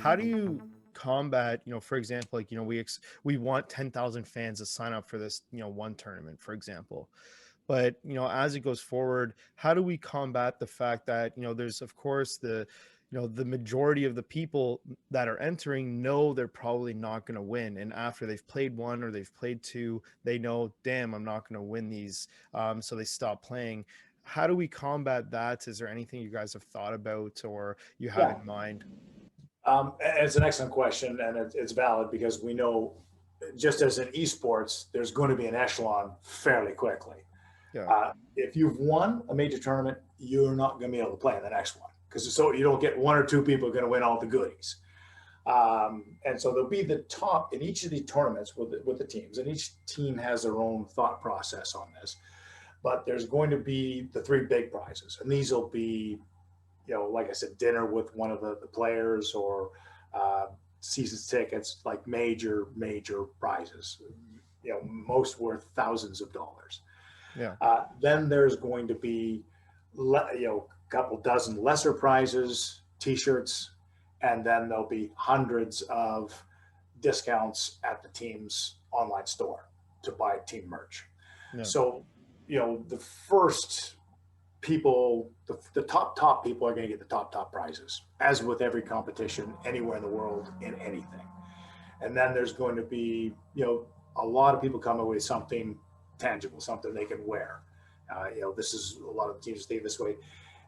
how do you combat, for example, like, we want 10,000 fans to sign up for this, one tournament, for example. But, as it goes forward, how do we combat the fact that, there's, of course, the majority of the people that are entering know they're probably not going to win. And after they've played one or they've played two, they know, damn, I'm not going to win these. So they stop playing. How do we combat that? Is there anything you guys have thought about or you have Yeah, in mind? it's an excellent question, and it's valid because we know, just as in esports, there's going to be an echelon fairly quickly. Yeah. If you've won a major tournament, you're not going to be able to play in the next one because so you don't get one or two people going to win all the goodies. And so there'll be the top in each of the tournaments with the teams, and each team has their own thought process on this. But there's going to be the three big prizes, and these will be, like I said, dinner with one of the players or season tickets, like major prizes. Most worth thousands of dollars. Yeah. Then there's going to be, a couple dozen lesser prizes, T-shirts, and then there'll be hundreds of discounts at the team's online store to buy team merch. Yeah. So, the first people, the top people are going to get the top prizes, as with every competition anywhere in the world in anything. And then there's going to be, a lot of people coming with something tangible, something they can wear. This is a lot of the teams think this way.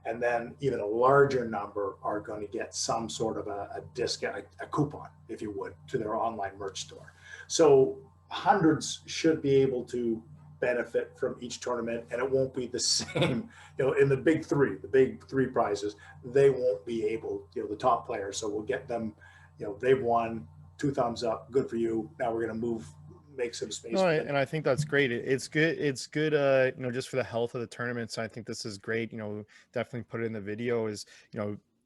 And then even a larger number are going to get some sort of a discount, a coupon, if you would, to their online merch store. So hundreds should be able to benefit from each tournament, and it won't be the same. In the big three prizes, they won't be able, the top players. So we'll get them, they've won, 2 thumbs up, good for you. Now we're going to make some space. No, and I think that's great. It's good. It's good. Just for the health of the tournaments. I think this is great. Definitely put it in the video is,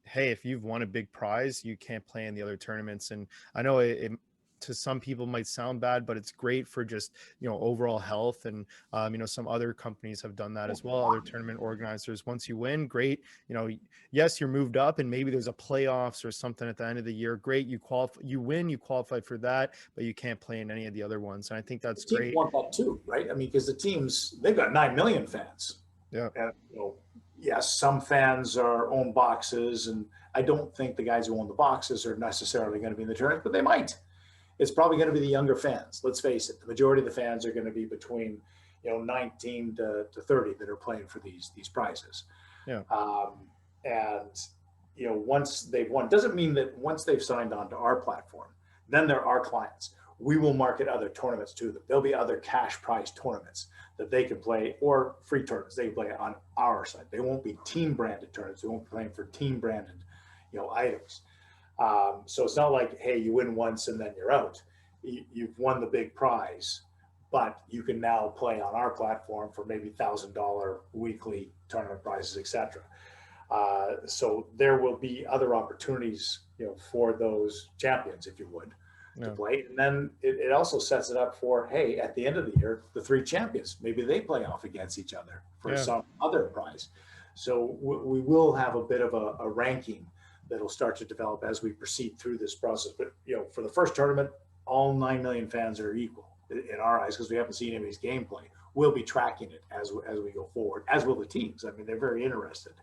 hey, if you've won a big prize, you can't play in the other tournaments. And I know it to some people might sound bad, but it's great for just, overall health. And, some other companies have done that as well. Other tournament organizers, once you win, great. Yes, you're moved up and maybe there's a playoffs or something at the end of the year. Great. You qualify, you win, you qualify for that, but you can't play in any of the other ones. And I think that's the teams great. want that too, right? I mean, because the teams, they've got 9 million fans. Yeah. And, yes, some fans are own boxes, and I don't think the guys who own the boxes are necessarily going to be in the tournament, but they might. It's probably going to be the younger fans. Let's face it, the majority of the fans are going to be between 19 to 30 that are playing for these prizes. Yeah. And once they've won, doesn't mean that once they've signed on to our platform, then they're our clients. We will market other tournaments to them. There'll be other cash prize tournaments that they can play, or free tournaments they can play on our side. They won't be team branded tournaments. They won't be playing for team branded items. So it's not like, hey, you win once and then you're out. You've won the big prize, but you can now play on our platform for maybe $1,000 weekly tournament prizes, etc. So there will be other opportunities, for those champions, if you would, to play. And then it also sets it up for, hey, at the end of the year, the 3 champions, maybe they play off against each other for some other prize. So we will have a bit of a ranking that'll start to develop as we proceed through this process. But, for the first tournament, all 9 million fans are equal in our eyes because we haven't seen anybody's gameplay. We'll be tracking it as we go forward, as will the teams. I mean, they're very interested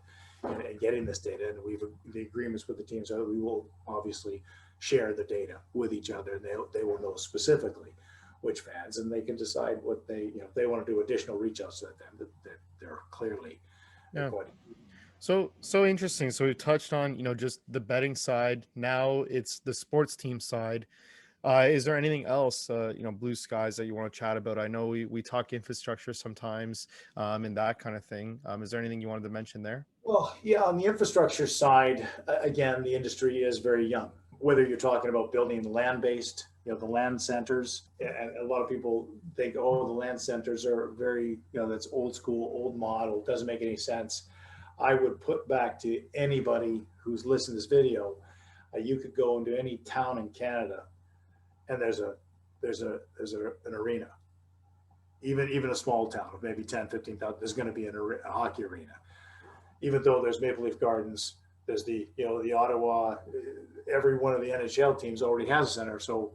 in getting this data, and we've the agreements with the teams. So we will obviously share the data with each other, and they will know specifically which fans, and they can decide what they, if they want to do additional reach outs to them that they're clearly going to. So interesting. So we touched on, just the betting side. Now it's the sports team side. Is there anything else, blue skies that you want to chat about? I know we talk infrastructure sometimes, and that kind of thing. Is there anything you wanted to mention there? Well, yeah, on the infrastructure side, again, the industry is very young. Whether you're talking about building land-based, the land centers, and a lot of people think, oh, the land centers are very, that's old school, old model, doesn't make any sense. I would put back to anybody who's listened to this video, you could go into any town in Canada, and there's an arena. Even a small town of maybe 10, 15,000, there's going to be a hockey arena. Even though there's Maple Leaf Gardens, There's the Ottawa. Every one of the NHL teams already has a center, so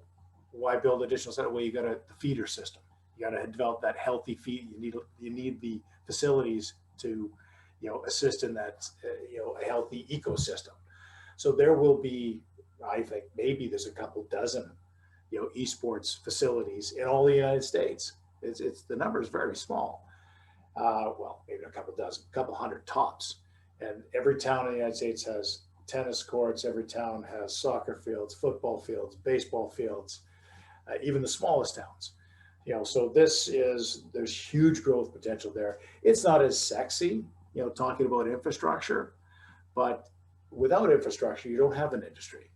why build additional center? Well, you got the feeder system. You got to develop that healthy feed. You need the facilities to assist in that a healthy ecosystem. So there will be, I think maybe there's a couple dozen esports facilities in all the United States. It's the number is very small. Well, maybe a couple dozen, a couple hundred tops. And every town in the United States has tennis courts. Every town has soccer fields, football fields, baseball fields, even the smallest towns. So there's huge growth potential there. It's not as sexy, talking about infrastructure, but without infrastructure, you don't have an industry,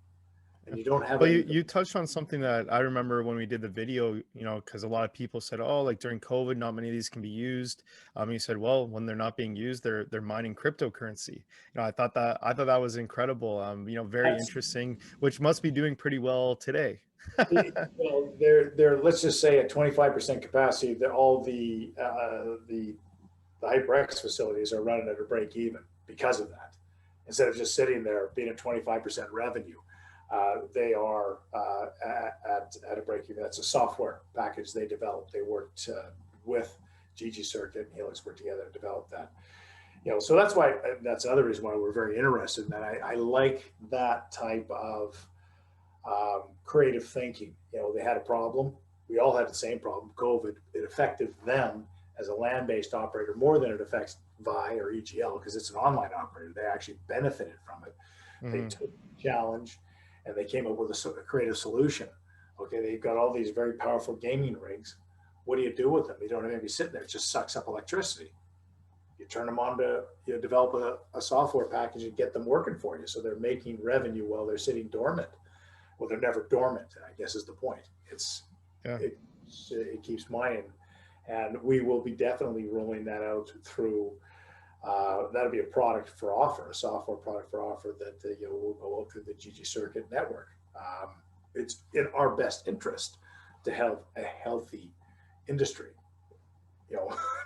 and you don't have Well, any. you touched on something that I remember when we did the video, because a lot of people said, oh, like during COVID, not many of these can be used. You said, well, when they're not being used, they're mining cryptocurrency. I thought that was incredible. Very That's interesting, which must be doing pretty well today. well, they're let's just say at 25% capacity, that all the HyperX facilities are running at a break even because of that. Instead of just sitting there being at 25% revenue, they are at a break even. That's a software package they developed. They worked with GG Circuit and Helix worked together to develop that. So that's another reason why we're very interested in that. I like that type of creative thinking. They had a problem. We all had the same problem, COVID. It affected them as a land-based operator more than it affects Vi or EGL because it's an online operator. They actually benefited from it. They Mhm. took the challenge and they came up with a creative solution. Okay, they've got all these very powerful gaming rigs. What do you do with them? You don't have to be sitting there. It just sucks up electricity. You turn them on to develop a software package and get them working for you. So they're making revenue while they're sitting dormant. Well, they're never dormant, I guess is the point. Yeah. It, it keeps mining. And we will be definitely rolling that out through, that'll be a product for offer, a software product for offer that will go out through the GG Circuit network. It's in our best interest to have a healthy industry.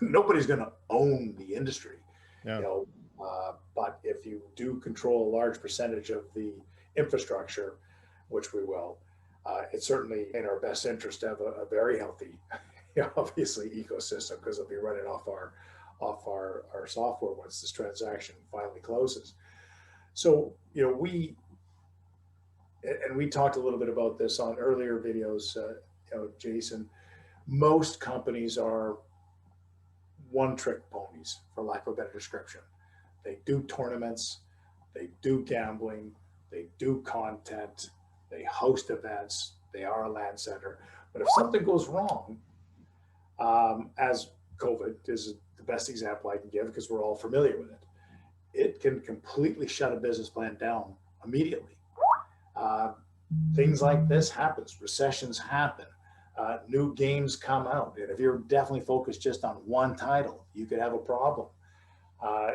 Nobody's going to own the industry, Yeah. you know, but if you do control a large percentage of the infrastructure, which we will, it's certainly in our best interest to have a very healthy, obviously ecosystem because it'll be running off our software once this transaction finally closes. So we talked a little bit about this on earlier videos, Jason. Most companies are one-trick ponies, for lack of a better description. They do tournaments, they do gambling, they do content, they host events, they are a land center. But if something goes wrong, as COVID is the best example I can give because we're all familiar with it, it can completely shut a business plan down immediately. Uh, Things like this happens, recessions happen, new games come out. And if you're definitely focused just on one title, you could have a problem.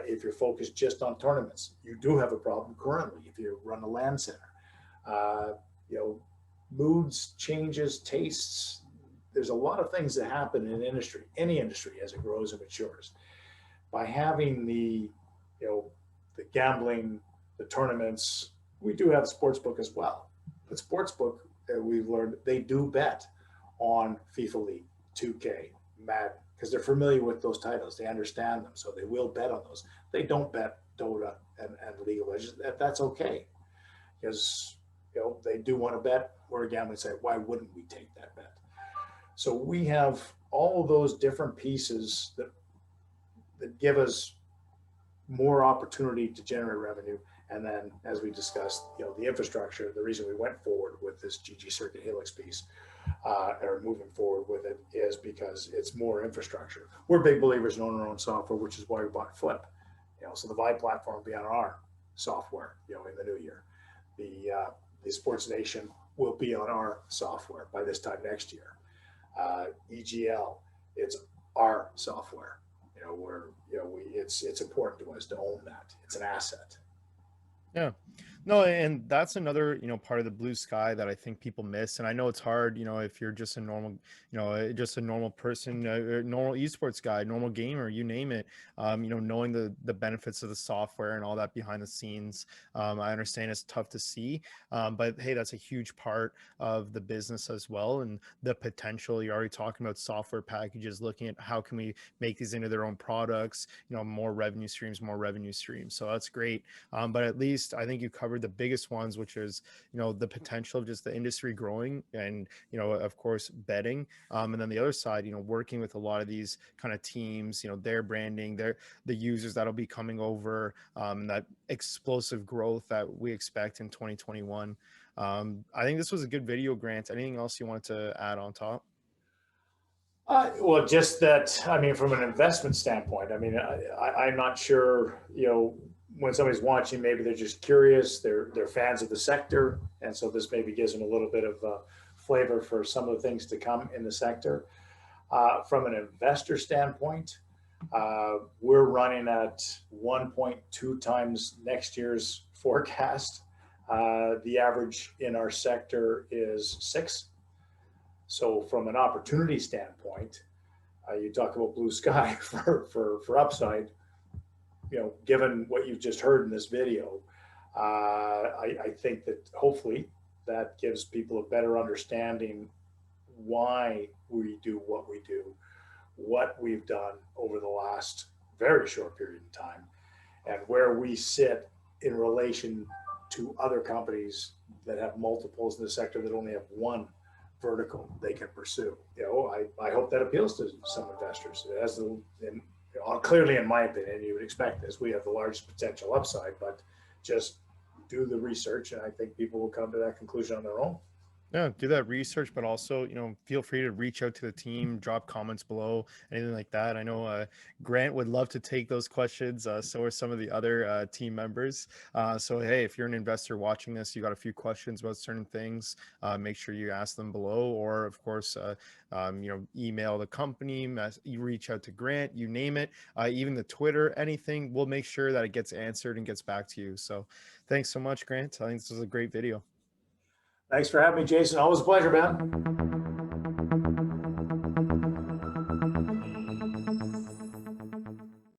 If you're focused just on tournaments, you do have a problem currently if you run a land center. Uh, you know, Moods, changes, tastes. There's a lot of things that happen in industry, any industry as it grows and matures. By having you know, the gambling, the tournaments, we do have a sports book as well. But sports book, we've learned they do bet on FIFA League, 2K, Madden, because they're familiar with those titles. They understand them, so they will bet on those. They don't bet Dota and League of Legends. That's okay, because they do want to bet. We're a gambling site. Why wouldn't we take that bet? So we have all of those different pieces that give us more opportunity to generate revenue. And then, as we discussed, the infrastructure, the reason we went forward with this GG Circuit Helix piece, or moving forward with it, is because it's more infrastructure. We're big believers in owning our own software, which is why we bought Flip. So the Vibe platform will be on our software, in the new year. The Sports Nation will be on our software by this time next year. EGL, it's our software. It's important to us to own that. It's an asset. Yeah. No, and that's another, part of the blue sky that I think people miss. And I know it's hard, if you're just a normal, just a normal person, normal esports guy, normal gamer, you name it, knowing the benefits of the software and all that behind the scenes. I understand it's tough to see, but hey, that's a huge part of the business as well. And the potential, you're already talking about software packages, looking at how can we make these into their own products, more revenue streams, more revenue streams. So that's great. But at least I think you covered the biggest ones, which is, the potential of just the industry growing and, of course, betting. And then the other side, working with a lot of these kind of teams, their branding, the users that'll be coming over, that explosive growth that we expect in 2021. I think this was a good video, Grant. Anything else you wanted to add on top? Well, just that, I mean, from an investment standpoint, I mean, I'm not sure, when somebody's watching, maybe they're just curious, they're fans of the sector. And so this maybe gives them a little bit of flavor for some of the things to come in the sector. From an investor standpoint, we're running at 1.2 times next year's forecast. The average in our sector is 6. So from an opportunity standpoint, you talk about blue sky for upside. Given what you've just heard in this video, I think that hopefully that gives people a better understanding why we do what we do, what we've done over the last very short period of time, and where we sit in relation to other companies that have multiples in the sector that only have one vertical they can pursue. I hope that appeals to some investors. As the, and clearly, in my opinion, you would expect this. We have the largest potential upside, but just do the research, and I think people will come to that conclusion on their own. Yeah, do that research, but also, feel free to reach out to the team, drop comments below, anything like that. I know Grant would love to take those questions. So are some of the other team members. So hey, if you're an investor watching this, you got a few questions about certain things, make sure you ask them below, or of course, email the company, you reach out to Grant, you name it, even the Twitter, anything. We'll make sure that it gets answered and gets back to you. So thanks so much, Grant. I think this was a great video. Thanks for having me, Jason. Always a pleasure, man.